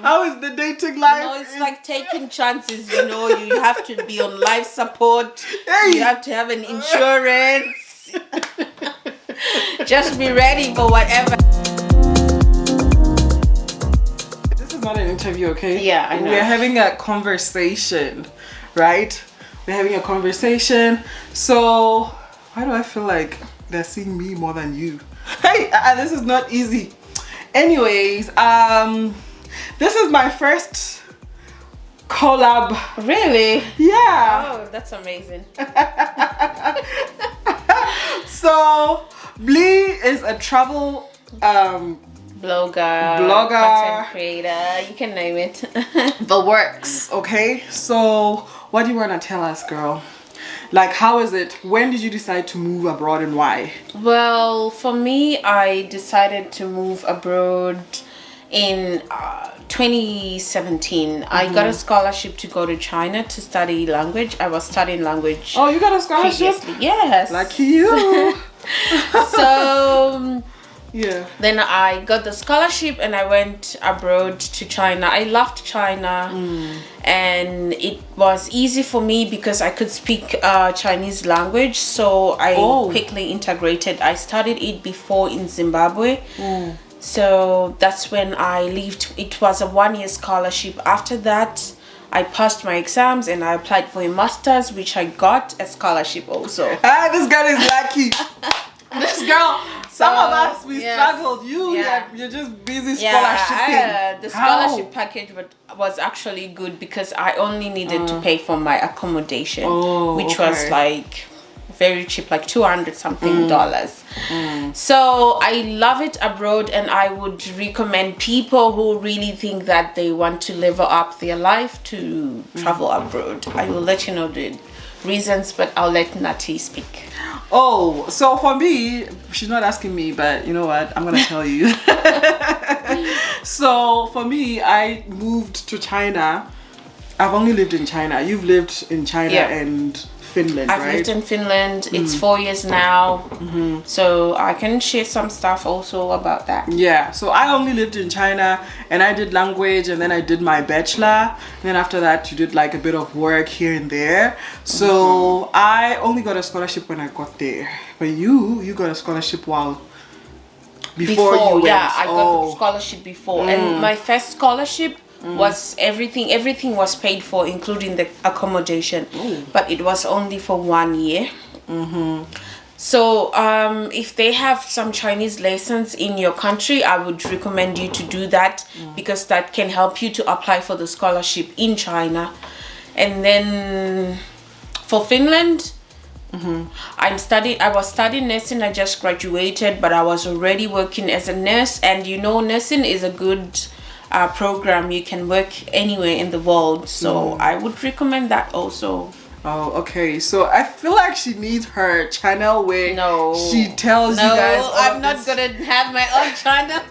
How is the dating life? It's like taking chances, you have to be on life support. Hey. You have to have an insurance. Just be ready for whatever. This is not an interview, okay? Yeah, I know. We're having a conversation, right? We're having a conversation. So, why do I feel like they're seeing me more than you? Hey, this is not easy. Anyways, this is my first collab. Really? Yeah. Oh, that's amazing. So, Blee is a travel blogger, content creator, you can name it. the works, okay? So, what do you want to tell us, girl? Like, how is it? When did you decide to move abroad and why? Well, for me, I decided to move abroad in 2017. I got a scholarship to go to China to study language. I was studying language. Oh, you got a scholarship? Previously. Yes. Lucky you. So yeah. then I got the scholarship and I went abroad to China. I loved China and it was easy for me because I could speak Chinese language, so I quickly integrated. I studied it before in Zimbabwe. So that's when I left. It was a 1-year scholarship. After that, I passed my exams and I applied for a master's, which I got a scholarship also. This girl is lucky. This girl, some of us, we struggled. You're just busy scholarshiping. The scholarship package was actually good because I only needed to pay for my accommodation, which was like very cheap, like $200 something dollars. So I love it abroad, and I would recommend people who really think that they want to level up their life to travel abroad. I will let you know the reasons, but I'll let Nati speak. Oh, so for me, she's not asking me, but you know what? I'm gonna tell you. So for me, I moved to China. I've only lived in China. You've lived in China and Finland, I've lived in Finland. It's 4 years now. So I can share some stuff also about that. Yeah, so I only lived in China and I did language and then I did my bachelor. And then after that, you did like a bit of work here and there. So I only got a scholarship when I got there. But you got a scholarship while before you went. Yeah, I got the scholarship before. And my first scholarship was everything was paid for, including the accommodation. But it was only for 1 year. So if they have some Chinese lessons in your country, I would recommend you to do that because that can help you to apply for the scholarship in China. And then for Finland, I was studying nursing. I just graduated, but I was already working as a nurse, and nursing is a good program. You can work anywhere in the world, so I would recommend that also. Oh, okay. So I feel like she needs her channel where she tells you guys. No, I'm not gonna have my own channel.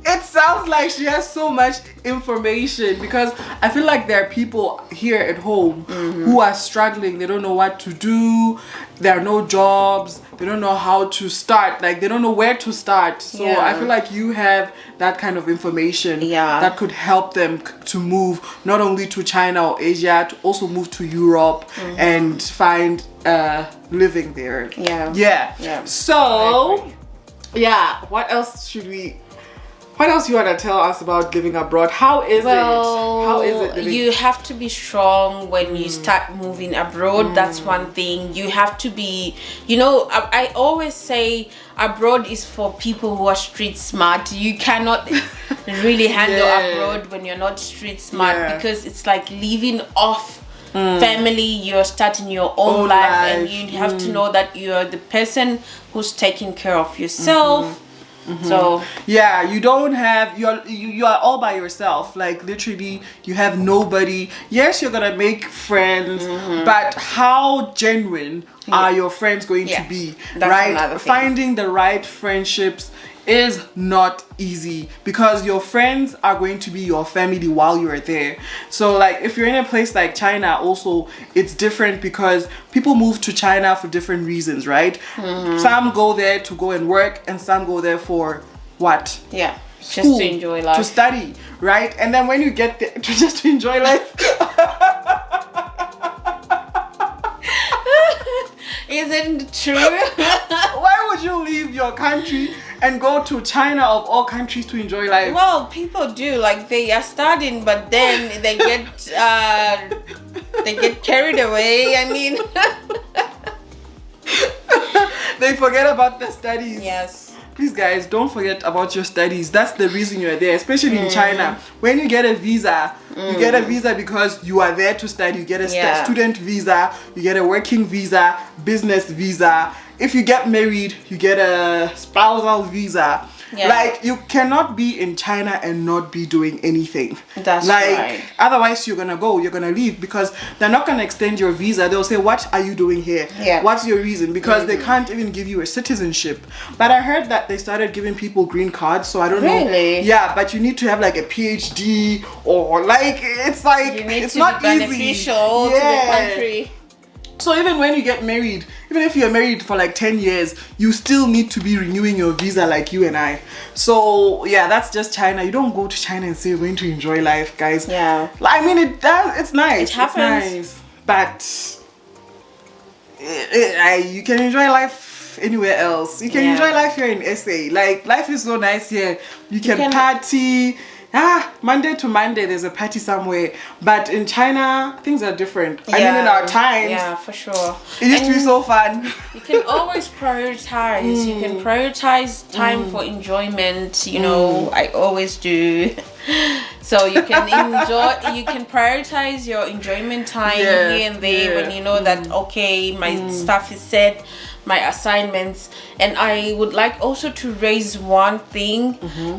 It sounds like she has so much information because I feel like there are people here at home who are struggling. They don't know what to do. There are no jobs. They don't know how to start. Like, they don't know where to start. So I feel like you have that kind of information that could help them to move not only to China or Asia, to also move to Europe and find living there. Yeah. So, what else you want to tell us about living abroad? How is it? You have to be strong when you start moving abroad. That's one thing. You have to be, I always say abroad is for people who are street smart. You cannot really handle abroad when you're not street smart because it's like living off family. You're starting your own life and you have to know that you're the person who's taking care of yourself. So you don't have you are all by yourself. Like, literally you have nobody. Yes, you're gonna make friends, but how genuine are your friends going to be? Right? Finding the right friendships is not easy because your friends are going to be your family while you're there. So like, if you're in a place like China, also it's different because people move to China for different reasons, right? Some go there to go and work and some go there for what? school, to enjoy life, to study, right? And then when you get there, just to enjoy life. Isn't true? Why would you leave your country and go to China of all countries to enjoy life? Well, people do, like they are studying, but then they get carried away. I mean, they forget about the studies. yes. Please, guys, don't forget about your studies. That's the reason you're there, especially in China. When you get a visa, you get a visa because you are there to study. You get a student visa, you get a working visa, business visa. If you get married, you get a spousal visa. Yeah. Like, you cannot be in China and not be doing anything. That's like, right. Otherwise, you're gonna leave because they're not gonna extend your visa. They'll say, what are you doing here? Yeah. What's your reason? Because they can't even give you a citizenship. But I heard that they started giving people green cards, so I don't know. Really? Yeah, but you need to have like a PhD or like, it's like, You need it's to not be easy. beneficial to the country. So even when you get married, even if you're married for like 10 years, you still need to be renewing your visa like you and I. So yeah, that's just China. You don't go to China and say you're going to enjoy life, guys. Yeah. I mean, it's nice. It happens. It's nice. But you can enjoy life anywhere else. You can enjoy life here in SA. Like, life is so nice here. You can party. Monday to Monday there's a party somewhere, but in China things are different. I mean, in our times, yeah, for sure, it used to be so fun. You can always prioritize. You can prioritize time for enjoyment. You know, I always do. So you can enjoy. You can prioritize your enjoyment time here and there when you know that okay, my stuff is set, my assignments. And I would like also to raise one thing.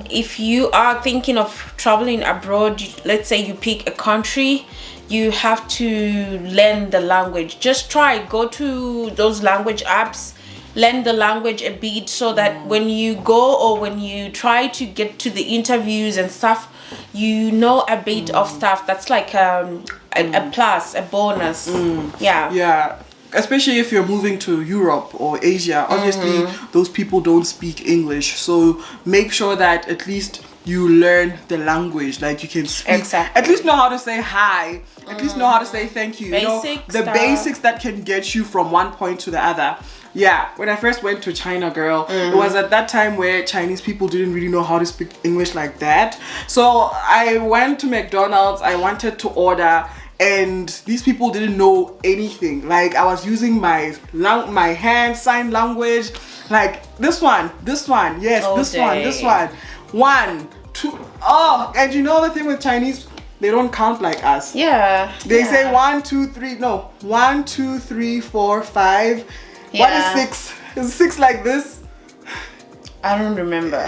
If you are thinking of traveling abroad, let's say you pick a country, you have to learn the language. Just go to those language apps, learn the language a bit, so that when you go or when you try to get to the interviews and stuff, you know a bit of stuff. That's like a plus, a bonus. Yeah, especially if you're moving to Europe or Asia. Obviously those people don't speak English, so make sure that at least you learn the language. Like, you can speak, at least know how to say hi, at least know how to say thank you. The basics that can get you from one point to the other. Yeah, when I first went to China, girl, it was at that time where Chinese people didn't really know how to speak English like that. So I went to McDonald's, I wanted to order, and these people didn't know anything. Like, I was using my hand sign language, like this one, yes, this one, 1, 2. Oh, and you know the thing with Chinese, they don't count like us. Yeah. They say 1, 2, 3. No, 1, 2, 3, 4, 5. What is 6? Is 6 like this? I don't remember.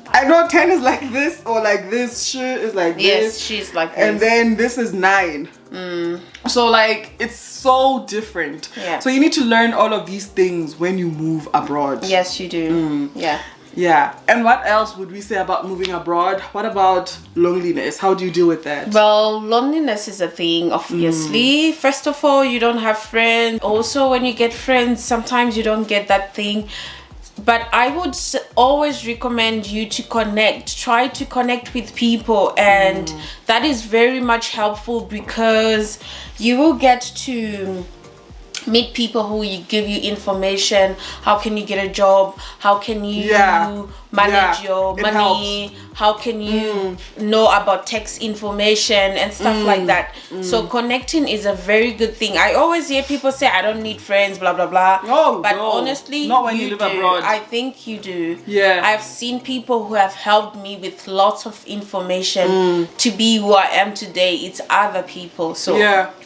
I know 10 is like this, or like this. She is like this. Yes, she's like this. And then this is 9. So like, it's so different. Yeah. So you need to learn all of these things when you move abroad. Yes, you do. Yeah. And what else would we say about moving abroad? What about loneliness? How do you deal with that? Well, loneliness is a thing, obviously. First of all, you don't have friends. Also, when you get friends, sometimes you don't get that thing. But I would always recommend you to connect. Try to connect with people, and that is very much helpful because you will get to meet people who give you information. How can you get a job? How can you manage your money? How can you know about tax information and stuff like that? So connecting is a very good thing. I always hear people say, I don't need friends, blah blah blah. But honestly, not when you live abroad. I think you do. Yeah. I've seen people who have helped me with lots of information to be who I am today. It's other people. So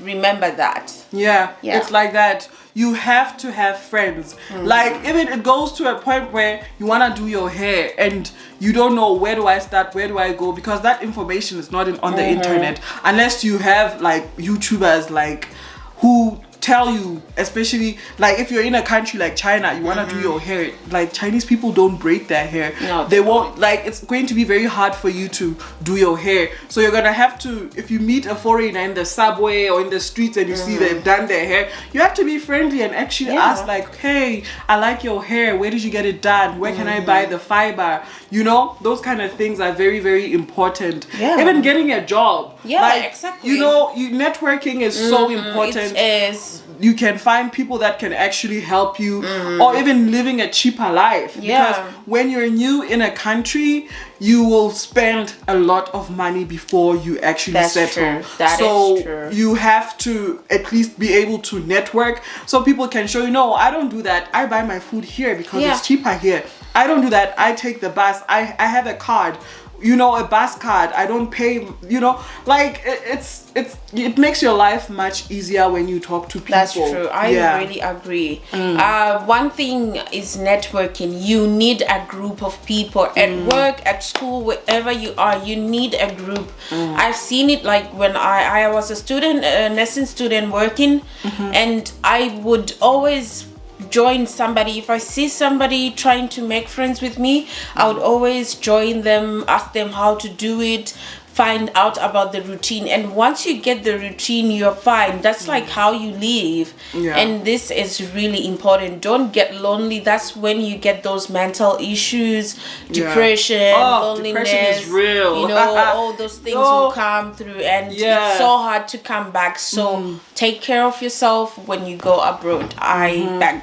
remember that. Yeah, it's like that. You have to have friends. Like, even it goes to a point where you want to do your hair and you don't know, where do I start, where do I go, because that information is not on the internet, unless you have like YouTubers like who tell you, especially like if you're in a country like China, you want to do your hair. Like, Chinese people don't braid their hair. No, they won't. Like, it's going to be very hard for you to do your hair. So you're gonna have to, if you meet a foreigner in the subway or in the streets and you see they've done their hair, you have to be friendly and actually ask like, hey, I like your hair, where did you get it done, where can I buy the fiber? You know, those kind of things are very, very important. Yeah. Even getting a job. Yeah, like, exactly. You know, networking is so important. It is. You can find people that can actually help you, or even living a cheaper life. Yeah. Because when you're new in a country, you will spend a lot of money before you actually settle. True. That is true. You have to at least be able to network so people can show you, no, I don't do that. I buy my food here because it's cheaper here. I don't do that. I take the bus. I have a card. You know, a bus card. I don't pay, you know, like it makes your life much easier when you talk to people. That's true. I really agree. One thing is networking. You need a group of people at work, at school, wherever you are. You need a group. I've seen it like when I was a student, a nursing student working, and I would always join somebody. If I see somebody trying to make friends with me, I would always join them, ask them how to do it, find out about the routine. And once you get the routine, you're fine. That's like how you live. And this is really important. Don't get lonely. That's when you get those mental issues, depression, loneliness. Depression is real. You know, all those things will come through, and it's so hard to come back. So take care of yourself when you go abroad. I beg.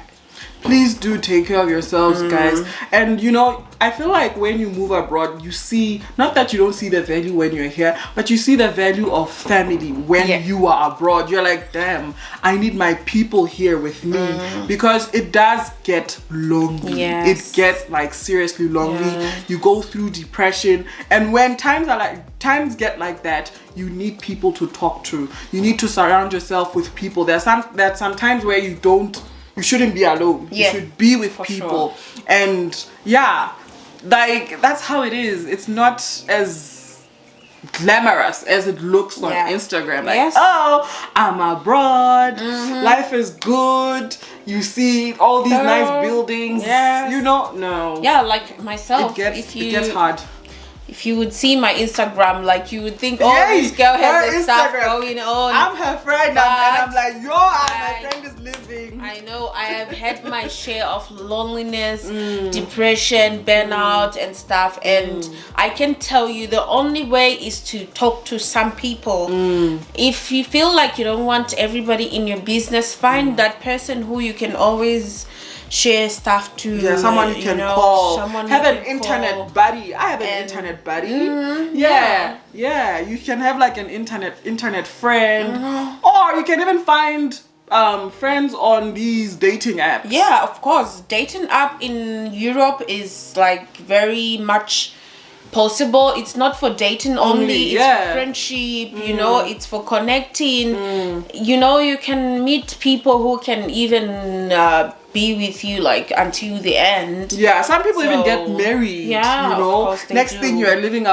Please do take care of yourselves, guys. And you know, I feel like when you move abroad, you see, not that you don't see the value when you're here, but you see the value of family when you are abroad. You're like, damn, I need my people here with me, because it does get lonely. It gets like seriously lonely. You go through depression, and when times get like that, you need people to talk to. You need to surround yourself with people. There's some times where you shouldn't be alone. You should be with people. Sure. And like that's how it is. It's not as glamorous as it looks on Instagram. Like, oh, I'm abroad. Life is good. You see all these nice buildings. You know, no. Yeah, like myself. It gets hard. If you would see my Instagram, like you would think, oh, this girl has this stuff going on. I'm her friend, and I'm like, yo, my friend is living. I know. I have had my share of loneliness, depression, burnout, and stuff. And I can tell you, the only way is to talk to some people. If you feel like you don't want everybody in your business, find that person who you can always share stuff to. Someone you can call. Have an internet buddy. I have an internet buddy. You can have like an internet friend, or you can even find friends on these dating apps. Yeah, of course. Dating app in Europe is like very much possible. It's not for dating only. It's for friendship. You know, it's for connecting. You know, you can meet people who can even be with you like until the end. Some people even get married. You know, next thing you're living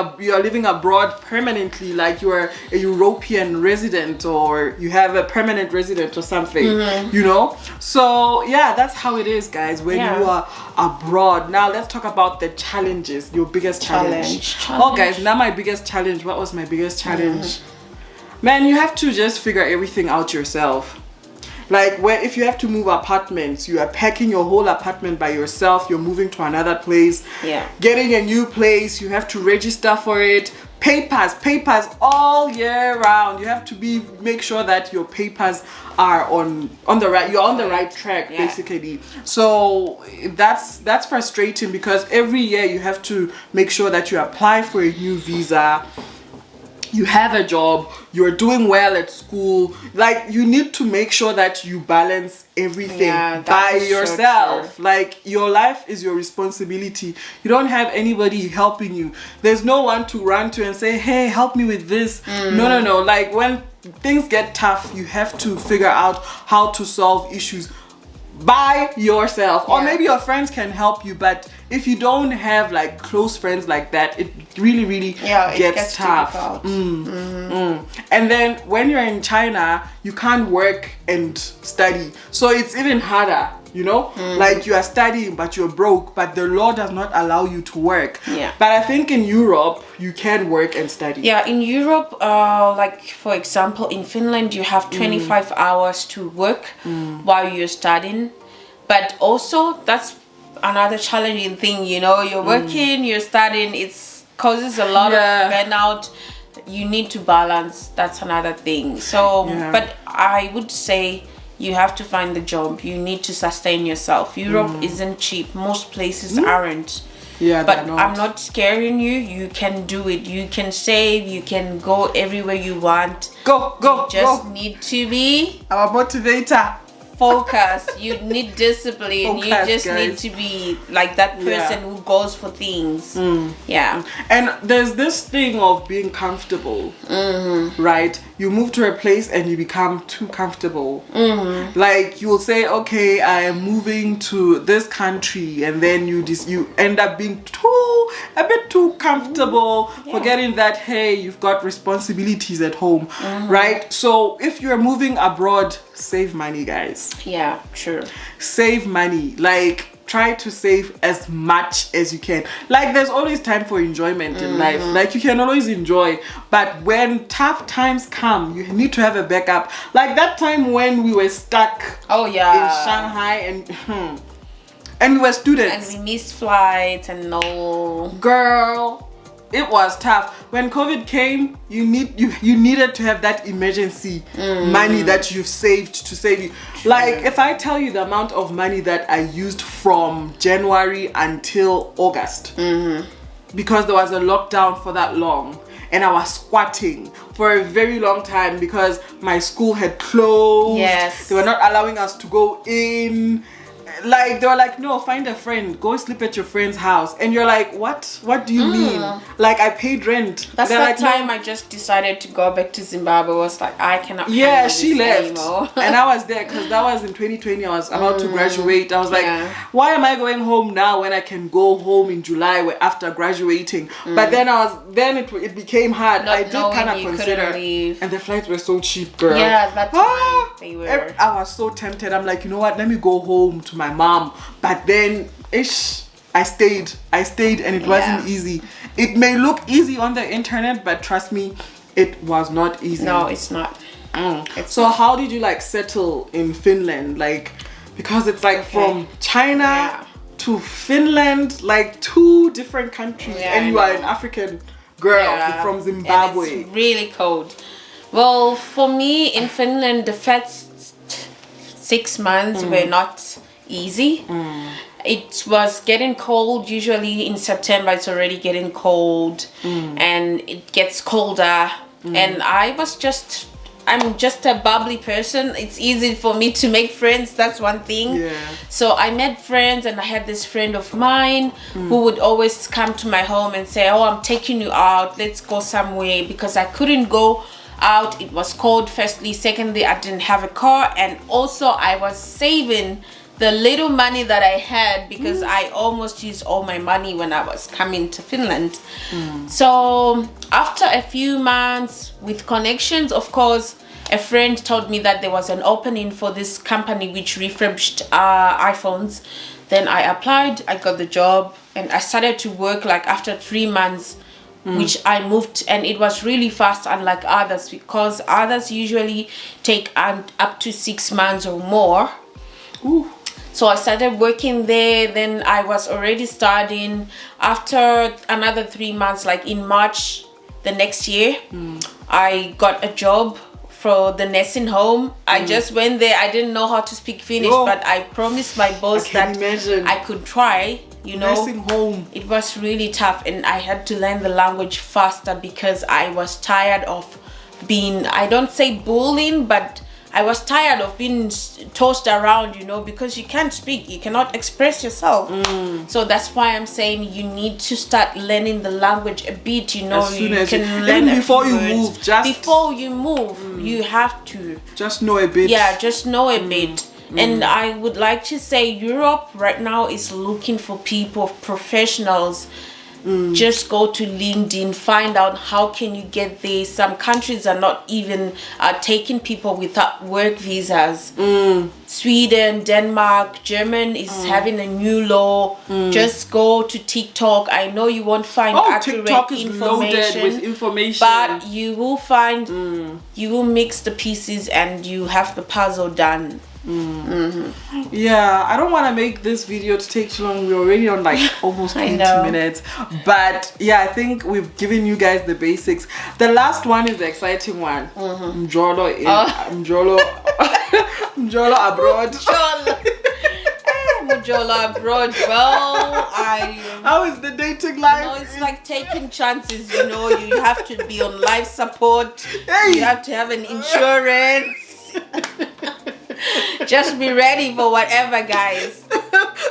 abroad permanently, like you're a European resident, or you have a permanent resident or something. You know, so that's how it is, guys, when you are abroad. Now let's talk about the challenges. Your biggest challenge. Oh, guys, now my biggest challenge. What was my biggest challenge? Man, you have to just figure everything out yourself. Like, if you have to move apartments, you are packing your whole apartment by yourself. You're moving to another place. Getting a new place, you have to register for it. Papers all year round. You have to make sure that your papers are on the right. You're on the right track, basically. So that's frustrating, because every year you have to make sure that you apply for a new visa. You have a job, you're doing well at school. Like, you need to make sure that you balance everything by yourself. So like, your life is your responsibility. You don't have anybody helping you. There's no one to run to and say, hey, help me with this. No. Like, when things get tough, you have to figure out how to solve issues by yourself. Or maybe your friends can help you, but if you don't have like close friends like that, it really gets tough. And then when you're in China, you can't work and study, so it's even harder. You know, like you are studying but you're broke, but the law does not allow you to work. But I think in Europe you can work and study. In Europe, like for example in Finland, you have 25 hours to work while you're studying. But also that's another challenging thing, you know. You're working, you're studying, it causes a lot of burnout. You need to balance. That's another thing. So but I would say you have to find the job. You need to sustain yourself. Europe isn't cheap. Most places aren't. Yeah, but I'm not scaring you. You can do it. You can save. You can go everywhere you want. Go. You just need to be our motivator. Focus. You need discipline. Focus, you just guys. need to be like that person who goes for things. Yeah. And there's this thing of being comfortable, right? You move to a place and you become too comfortable. Like you'll say, okay, I am moving to this country, and then you end up being a bit too comfortable, forgetting that, hey, you've got responsibilities at home, right? So if you're moving abroad, save money, guys. Yeah, sure. Save money. Like, try to save as much as you can. Like, there's always time for enjoyment in life. Like, you can always enjoy, but when tough times come, you need to have a backup. Like that time when we were stuck in Shanghai and we were students and we missed flights and girl, it was tough. When COVID came, you needed to have that emergency money that you've saved to save you. Like, if I tell you the amount of money that I used from January until August, because there was a lockdown for that long, and I was squatting for a very long time because my school had closed. Yes. They were not allowing us to go in. Like, they were like, no, find a friend, go sleep at your friend's house. And you're like, what do you mean? Like, I paid rent. That's They're that like, time I just decided to go back to Zimbabwe. I was like, I cannot yeah, handle she this left anymore. and I was there because that was in 2020. I was about to graduate. I was like, why am I going home now when I can go home in July after graduating? But then it became hard. Not I did kind of consider, leave. and the flights were so cheap, girl. Yeah, that time they were. I was so tempted. I'm like, you know what, let me go home to my mom. But then I stayed and it wasn't easy. It may look easy on the internet, but trust me, it was not easy. No, it's not. So how did you like settle in Finland? Like, because it's like from China to Finland, like 2 different countries, and you are an African girl from Zimbabwe. And it's really cold. Well, for me in Finland, the first 6 months were not easy. It was getting cold. Usually in September it's already getting cold, and it gets colder, and I'm just a bubbly person. It's easy for me to make friends. That's one thing. So I made friends, and I had this friend of mine who would always come to my home and say, oh, I'm taking you out, let's go somewhere, because I couldn't go out. It was cold, firstly. Secondly, I didn't have a car, and also I was saving the little money that I had because I almost used all my money when I was coming to Finland. So after a few months with connections, of course, a friend told me that there was an opening for this company which refurbished iPhones. Then I applied, I got the job, and I started to work like after 3 months, which I moved, and it was really fast, unlike others, because others usually take up to 6 months or more. So I started working there. Then I was already studying. After another 3 months, like in March the next year, I got a job for the nursing home. I just went there. I didn't know how to speak Finnish, but I promised my boss that I could try, you know. Nursing home. It was really tough, and I had to learn the language faster because I was tired of being, I don't say bullying, but I was tired of being tossed around, you know, because you can't speak, you cannot express yourself. So that's why I'm saying you need to start learning the language a bit, you know. You can learn before you move, before you move, you have to just know a bit. Yeah, just know a bit. And I would like to say Europe right now is looking for people, professionals. Just go to LinkedIn, find out how can you get there. Some countries are not even taking people without work visas. Sweden, Denmark, Germany is having a new law. Just go to TikTok. I know you won't find accurate TikTok is information, loaded with information, but you will find, you will mix the pieces and you have the puzzle done. Yeah, I don't want to make this video to take too long. We're already on like almost 20 minutes. But yeah, I think we've given you guys the basics. The last one is the exciting one. Mjolo Mjolo abroad. Mjolo abroad. Well, how is the dating life? You know, it's like taking chances, you know. You have to be on life support. Hey. You have to have an insurance. Just be ready for whatever, guys.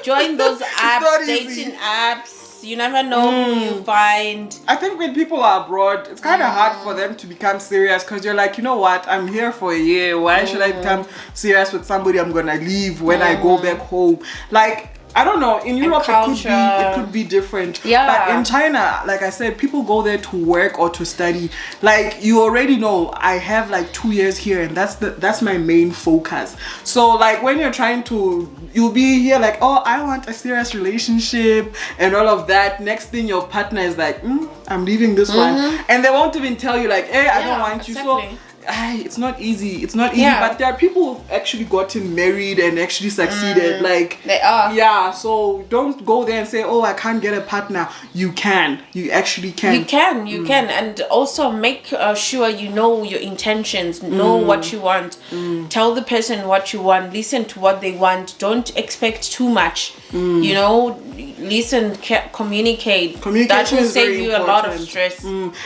Join those apps, dating apps. You never know who you find. I think when people are abroad, it's kind of hard for them to become serious because you're like, you know what, I'm here for a year. Why should I become serious with somebody I'm gonna leave when I go back home? Like, I don't know, in Europe it could be different. Yeah. But in China, like I said, people go there to work or to study. Like, you already know, I have like 2 years here and that's my main focus. So like when you're trying to, you'll be here like, oh, I want a serious relationship and all of that. Next thing your partner is like, I'm leaving this one. And they won't even tell you like, hey, I don't want you. So it's not easy. It's not easy, but there are people who've actually gotten married and actually succeeded. Like they are. Yeah, so don't go there and say, oh, I can't get a partner. You can. You actually can. You can. And also make sure you know your intentions, know what you want. Tell the person what you want. Listen to what they want. Don't expect too much. You know, listen, communicate. That will save you a lot of stress.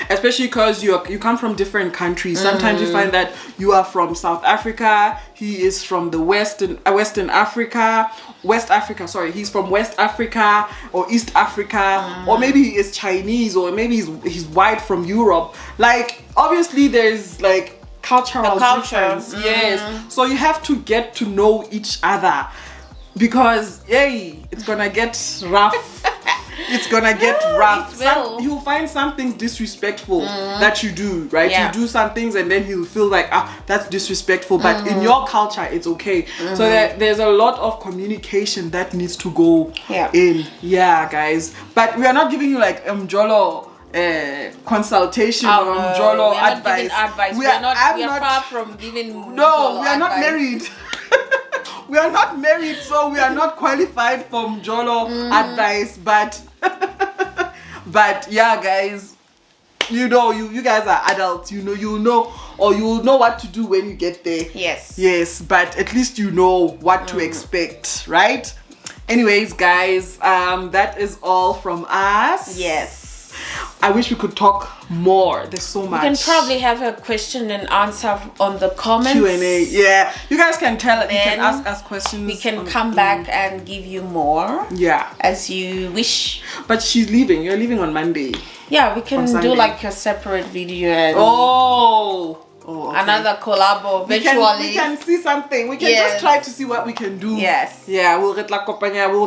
Especially because you come from different countries. Sometimes you find that you are from South Africa, he is from the West Africa, sorry, he's from West Africa or East Africa, or maybe he is Chinese, or maybe he's white from Europe. Like, obviously there's like cultural difference. Yes, so you have to get to know each other, because it's gonna get rough. It's gonna get rough. You'll find some things disrespectful that you do, right? You do some things and then he'll feel like, that's disrespectful, but in your culture it's okay. So there's a lot of communication that needs to go in. Yeah, guys, but we are not giving you like Mjolo consultation or Mjolo advice. We are far from giving Mjolo we are not married. We are not married, so we are not qualified for Mjolo advice, but yeah, guys, you know, you guys are adults, you'll know what to do when you get there. Yes, but at least you know what to expect, right? Anyways, guys, that is all from us. I wish we could talk more. There's so much. We can probably have a question and answer on the comments. Q&A. Yeah, you guys can you can ask us questions. We can come back and give you more. Yeah, as you wish. But she's leaving. You're leaving on Monday. Yeah, we can do like a separate video and okay. Another collab virtually. We can see something. We can just try to see what we can do. Yeah, we'll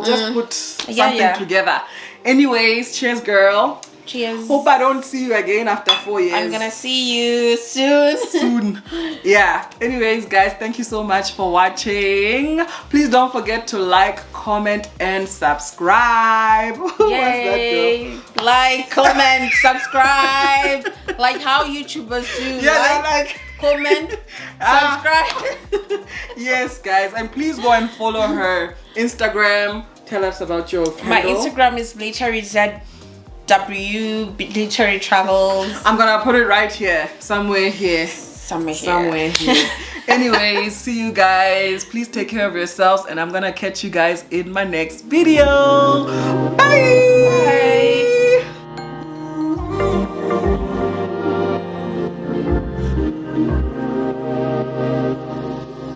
just put something together. Anyways, cheers, girl. Cheers. Hope I don't see you again after 4 years. I'm gonna see you soon. Yeah. Anyways, guys, thank you so much for watching. Please don't forget to like, comment, and subscribe. Yay! Like, comment, subscribe. Like how YouTubers do. Yeah, like comment, subscribe. Yes, guys, and please go and follow her Instagram. Tell us about your handle. My Instagram is ZW Literary Travels. I'm gonna put it right here, somewhere here. Anyways, see you guys. Please take care of yourselves, and I'm gonna catch you guys in my next video. Bye.